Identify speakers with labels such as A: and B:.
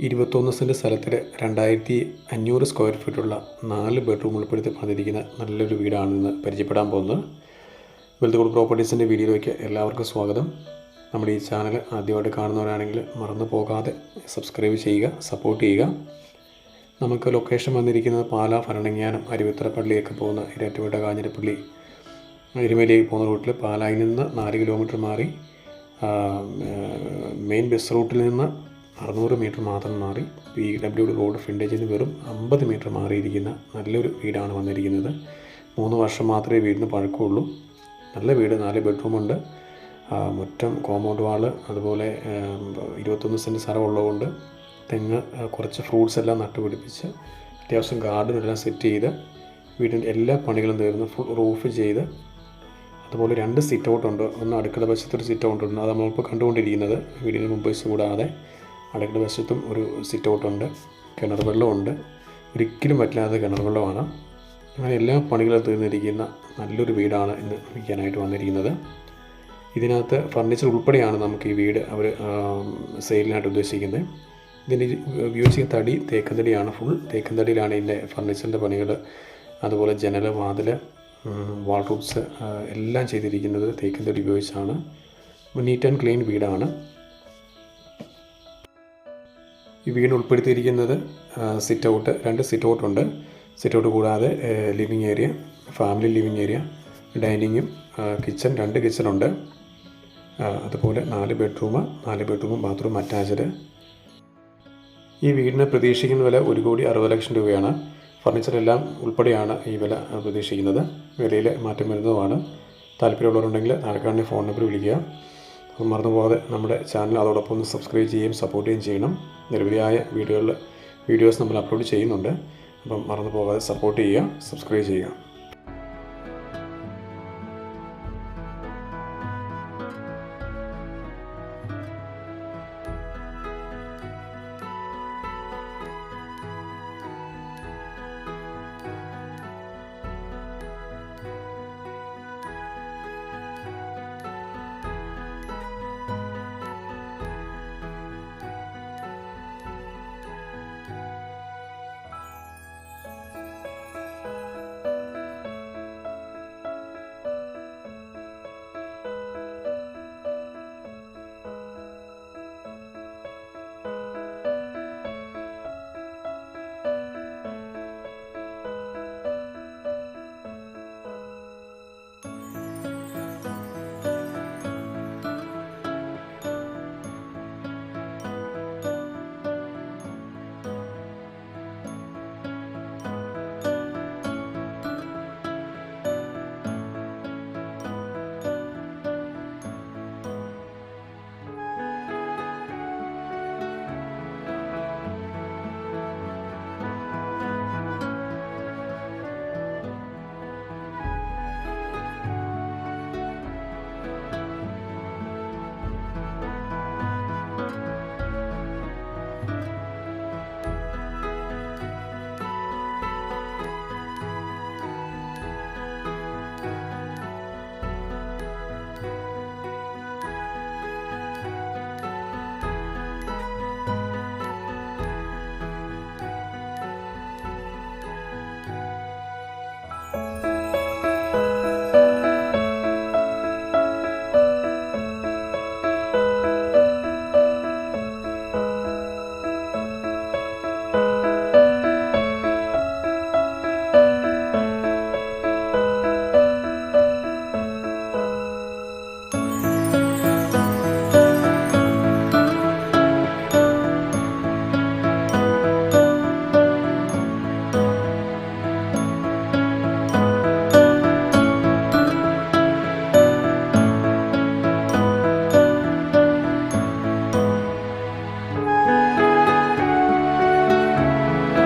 A: 21 cent സ്ഥലത്തിൽ 2500 square ഫീറ്റുള്ള 4 bedroom ഉൾപ്പെടുത്തി പണിതിരിക്കുന്ന നല്ലൊരു വീടാണെന്ന് പരിചയപ്പെടാൻ പോകുന്നത്. വെൽത്തുകൂട് പ്രോപ്പർട്ടീസിൻ്റെ വീഡിയോയിലേക്ക് എല്ലാവർക്കും സ്വാഗതം. നമ്മുടെ ഈ ചാനൽ ആദ്യമായിട്ട് കാണുന്നവരാണെങ്കിൽ മറന്നു പോകാതെ സബ്സ്ക്രൈബ് ചെയ്യുക, സപ്പോർട്ട് ചെയ്യുക. നമുക്ക് ലൊക്കേഷൻ വന്നിരിക്കുന്നത് പാലാ, ഭരണങ്ങാനം, അരുവിത്തറ പള്ളിയൊക്കെ പോകുന്ന ഇരട്ടുപേട്ട കാഞ്ഞിരപ്പള്ളി എരുമേലിലേക്ക് പോകുന്ന റൂട്ടിൽ പാലായിൽ നിന്ന് 4 കിലോമീറ്റർ മാറി മെയിൻ ബസ് റൂട്ടിൽ നിന്ന് 600 മീറ്റർ മാത്രം മാറി PW റോഡ് ഫ്രണ്ടേജിൽ നിന്ന് വെറും 50 മീറ്റർ മാറിയിരിക്കുന്ന നല്ലൊരു വീടാണ് വന്നിരിക്കുന്നത്. 3 വർഷം മാത്രമേ വീടിന് പഴക്കമുള്ളൂ. നല്ല വീട്, 4 ബെഡ്റൂമുണ്ട്, മുറ്റം, കോമ്പൗണ്ട് വാള്, അതുപോലെ 21 സെൻറ്റ് സ്ഥലം ഉള്ളതുകൊണ്ട് തെങ്ങ്, കുറച്ച് ഫ്രൂട്ട്സ് എല്ലാം നട്ടുപിടിപ്പിച്ച് അത്യാവശ്യം ഗാർഡൻ എല്ലാം സെറ്റ് ചെയ്ത് വീടിൻ്റെ എല്ലാ പണികളും തീർന്ന് ഫുൾ റൂഫ് ചെയ്ത്, അതുപോലെ 2 സിറ്റ് ഔട്ടുണ്ട്. ഒന്ന് അടുക്കള വശത്തൊരു സിറ്റ് ഔട്ടുണ്ട്, അത് നമ്മളിപ്പോൾ കണ്ടുകൊണ്ടിരിക്കുന്നത്. വീടിന് മുമ്പ് വശം കൂടാതെ അടുക്കള വശത്തും ഒരു സിറ്റ് ഔട്ടുണ്ട്. കിണർ വെള്ളമുണ്ട്, ഒരിക്കലും പറ്റാത്ത കിണർ വെള്ളമാണ്. അങ്ങനെ എല്ലാ പണികളും തീർന്നിരിക്കുന്ന നല്ലൊരു വീടാണ് ഇന്ന് വിൽക്കാനായിട്ട് വന്നിരിക്കുന്നത്. ഇതിനകത്ത് ഫർണിച്ചർ ഉൾപ്പെടെയാണ് നമുക്ക് ഈ വീട് അവർ സെയിലിനായിട്ട് ഉദ്ദേശിക്കുന്നത്. ഇതിന് ഉപയോഗിച്ചിരിക്കുന്ന തടി തേക്കൻ തടിയാണ്, ഫുൾ തേക്കൻ തടിയിലാണ് ഇതിൻ്റെ ഫർണിച്ചറിൻ്റെ പണികൾ. അതുപോലെ ജനൽ, വാതിൽ, വാൾറൂബ്സ് എല്ലാം ചെയ്തിരിക്കുന്നത് തേക്കൻ തടി ഉപയോഗിച്ചാണ്. നീറ്റ് ആൻഡ് ക്ലീൻ വീടാണ്. ഈ വീട് ഉൾപ്പെടുത്തിയിരിക്കുന്നത് സിറ്റ് ഔട്ട്, 2 സിറ്റ് ഔട്ടുണ്ട്. സിറ്റ് ഔട്ട് കൂടാതെ living area, family living area, ഡൈനിങ്ങും കിച്ചൺ, 2 കിച്ചണുണ്ട്. അതുപോലെ 4 ബെഡ്റൂമും ബാത്റൂം അറ്റാച്ച്ഡ്. ഈ വീടിന് പ്രതീക്ഷിക്കുന്ന വില 1,60,00,000 രൂപയാണ്. ഫർണിച്ചറെല്ലാം ഉൾപ്പെടെയാണ് ഈ വില പ്രതീക്ഷിക്കുന്നത്. വിലയിൽ മാറ്റം വരുന്നതുമാണ്. താല്പര്യമുള്ളവരുണ്ടെങ്കിൽ താഴെ ഫോൺ നമ്പർ വിളിക്കുക. മറന്നുപോകാതെ നമ്മുടെ ചാനൽ അതോടൊപ്പം ഒന്ന് സബ്സ്ക്രൈബ് ചെയ്യുകയും സപ്പോർട്ട് ചെയ്യുകയും ചെയ്യണം. നിരവധിയായ വീഡിയോസ് നമ്മൾ അപ്ലോഡ് ചെയ്യുന്നുണ്ട്. അപ്പം മറന്നു പോകാതെ സപ്പോർട്ട് ചെയ്യുക, സബ്സ്ക്രൈബ് ചെയ്യുക.